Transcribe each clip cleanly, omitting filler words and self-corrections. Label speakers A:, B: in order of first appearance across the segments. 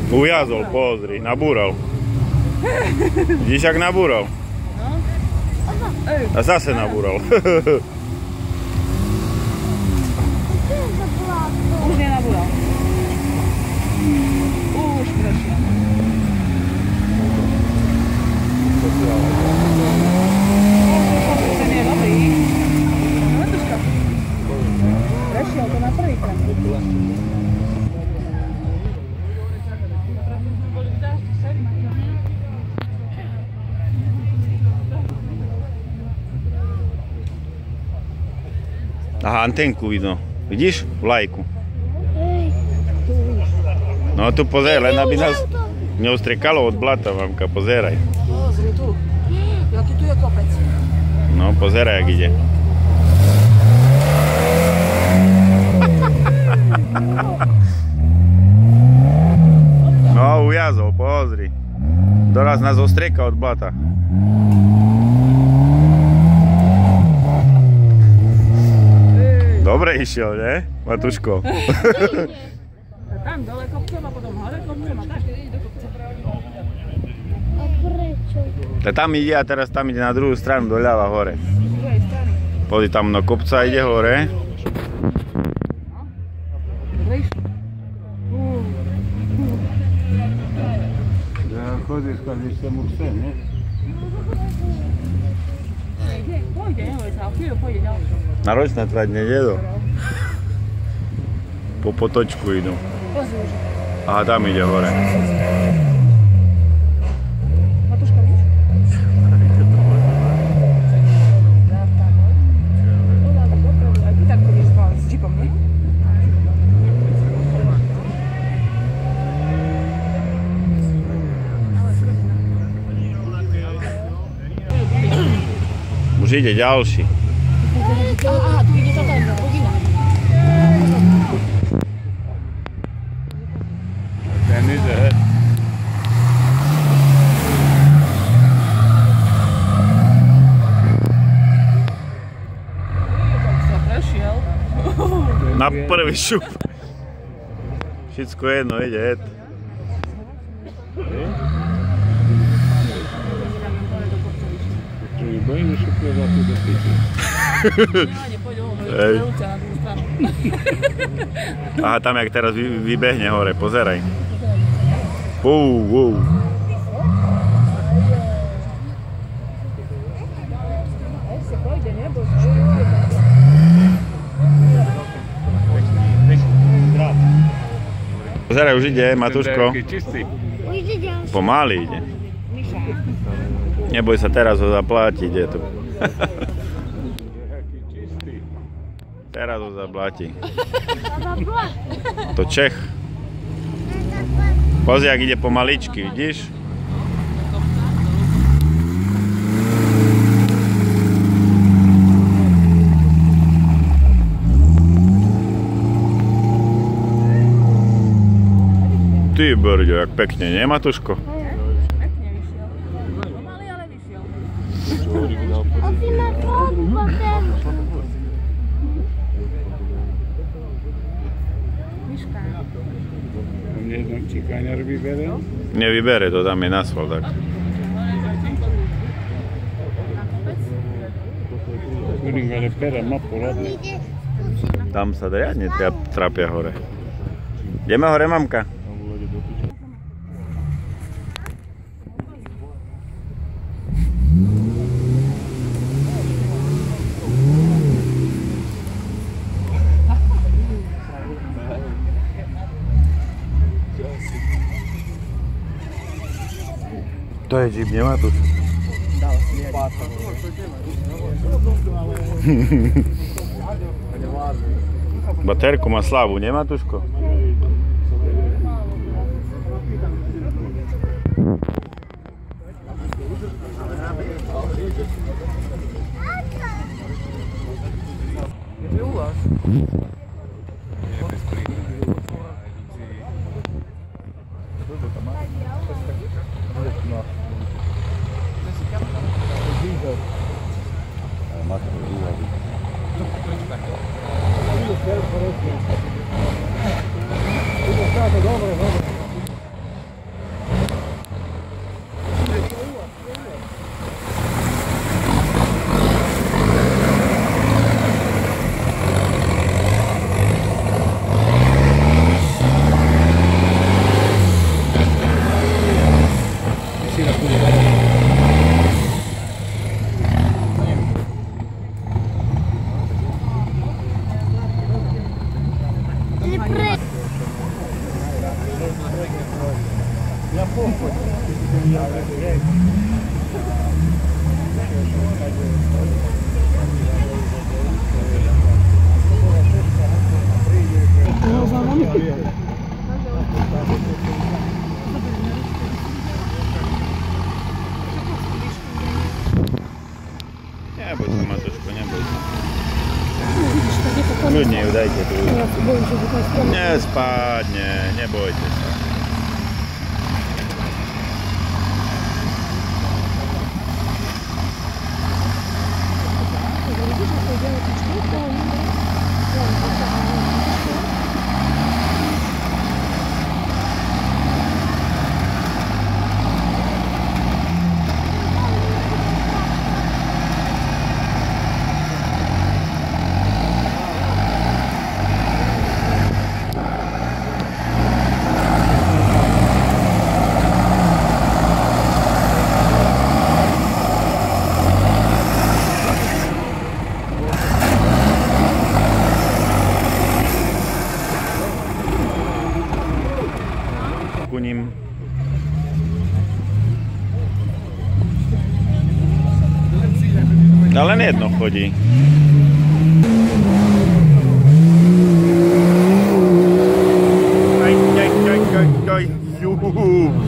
A: Ujazol, pozri, nabúral. Vidíš, jak nabúral? A zase nabúral.
B: Už nenabúral. Už prešiel. Ten je dobrý. Matuška. Prešiel to na prvýkrát.
A: Aha, antenku vidno. Vidíš? Vlajku. No tu pozeraj, len aby nás neustrekalo od blata, mamka, pozeraj.
B: Pozri tu. Jaký tu je kopec.
A: No, pozeraj, jak ide. No, ujazol, pozri. Doraz nás ostrieka od blata. Dobre išiel, ne? Matuško.
B: Tam dole kopcom a potom hore kopcom a tak.
C: A prečo?
A: Tam ide a teraz tam ide na druhú stranu, doľava hore. Pozri, tam na kopca ide hore.
D: Chodíš, když se mu chce, ne?
B: Pôjde, neboj sa, chvíľu pôjde ďalej.
A: Na ročné trať nejedu. Po potočku idú.
B: Pozri už.
A: Aha, tam ide hore.
B: Matuška, víš? Aj ty tak chodíš s džipom, nie?
A: Už ide ďalší.
B: Aha, tu ide táto hodina.
D: Ten ide, he?
B: Sa prešiel.
A: Na prvý šup. Všetko jedno, ide, jet.
D: Bojím, že šuplje za tu do piči.
B: Nepôjde ho,
A: Hej.
B: prelúcia na druhú stranu.
A: Aha, tam jak teraz vybehne hore, pozeraj. Wow. Pozeraj, už ide, Matuško. Pomaly ide. Neboj sa, teraz ho zapláti, ide tu. Teraz ho zapláti. To Čech. Pozri, jak ide pomaličky, vidíš? Ty brďo, jak pekne, nie, Matuško?
C: Asi ma trochu potem.
B: Myška.
D: Mne tam čikaňar vybere?
A: Nevybere, to tam je nasval, tak.
D: Budem ale pera ma poradne.
A: Tam sa riadne trápia hore. Ideme hore, mamka? To je džip, nemá tu? Baterku má slabú, nemá Tuško? Neboj sa, Matuško, neboj sa.
B: No vidíš, tak je to konec.
A: Ľudne ju dajte tu.
B: Ja sa bojím, že by to spadlo.
A: Nespadne, nebojte sa.
B: Vidíš, ako ide na tú čtvrtku, ale nie.
A: Ku ním. Ale len jedno chodí.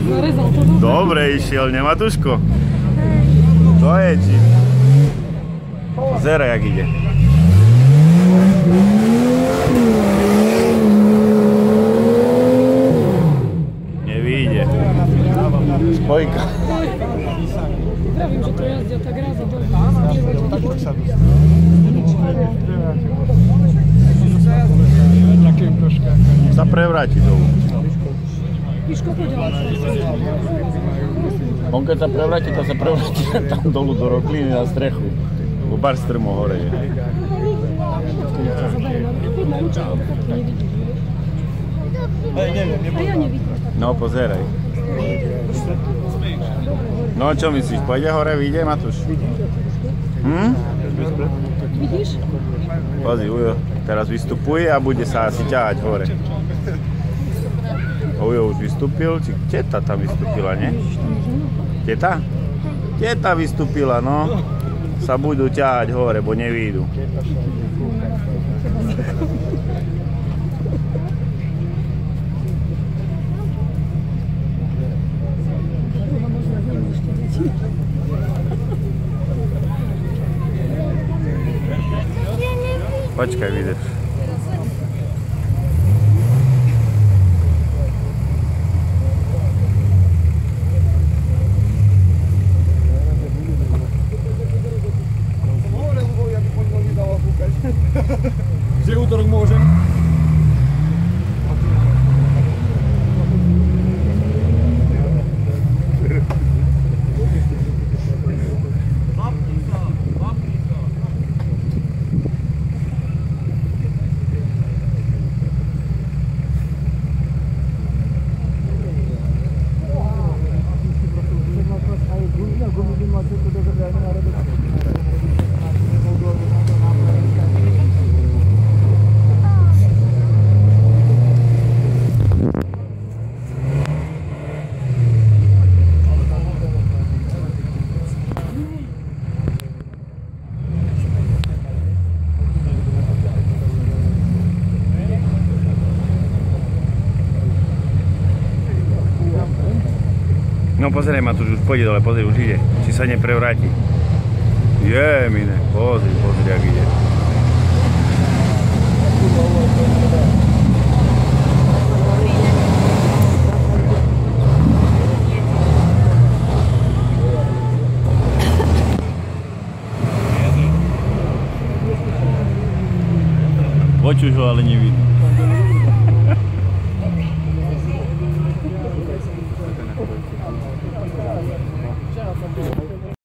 B: Zarezal to dobre.
A: Dobre išiel, ne Matuško? To je ti. Pozeraj, jak ide. Nevíde. Spojka.
B: Pravím, že to jazdia tak raz a dole.
A: Sa prevráti dolu.
B: Píško poďal.
A: On keď sa prevráti, to sa prevráti tam dolu do rokliny na strechu. Bo bar strmo hore je.
B: A ja nevidím.
A: No pozeraj. No čo myslíš, pôjde hore, vyjde Matúš?
B: Vidíš?
A: Pozri, Ujo teraz vystupuje a bude sa asi ťahať hore. Ujo už vystúpil, či teta tam vystúpila, nie? Teta? Teta vystúpila, no. Sa budú ťahať hore, bo nevídu. Počkaj, vydrž.
D: Gdzie útorok môžem?
A: No pozeraj, Matúš, už pôjde dole, pozri, už ide. Či sa neprevráti. Mine, pozri, jak ide. Počuš ho, ale nevidí.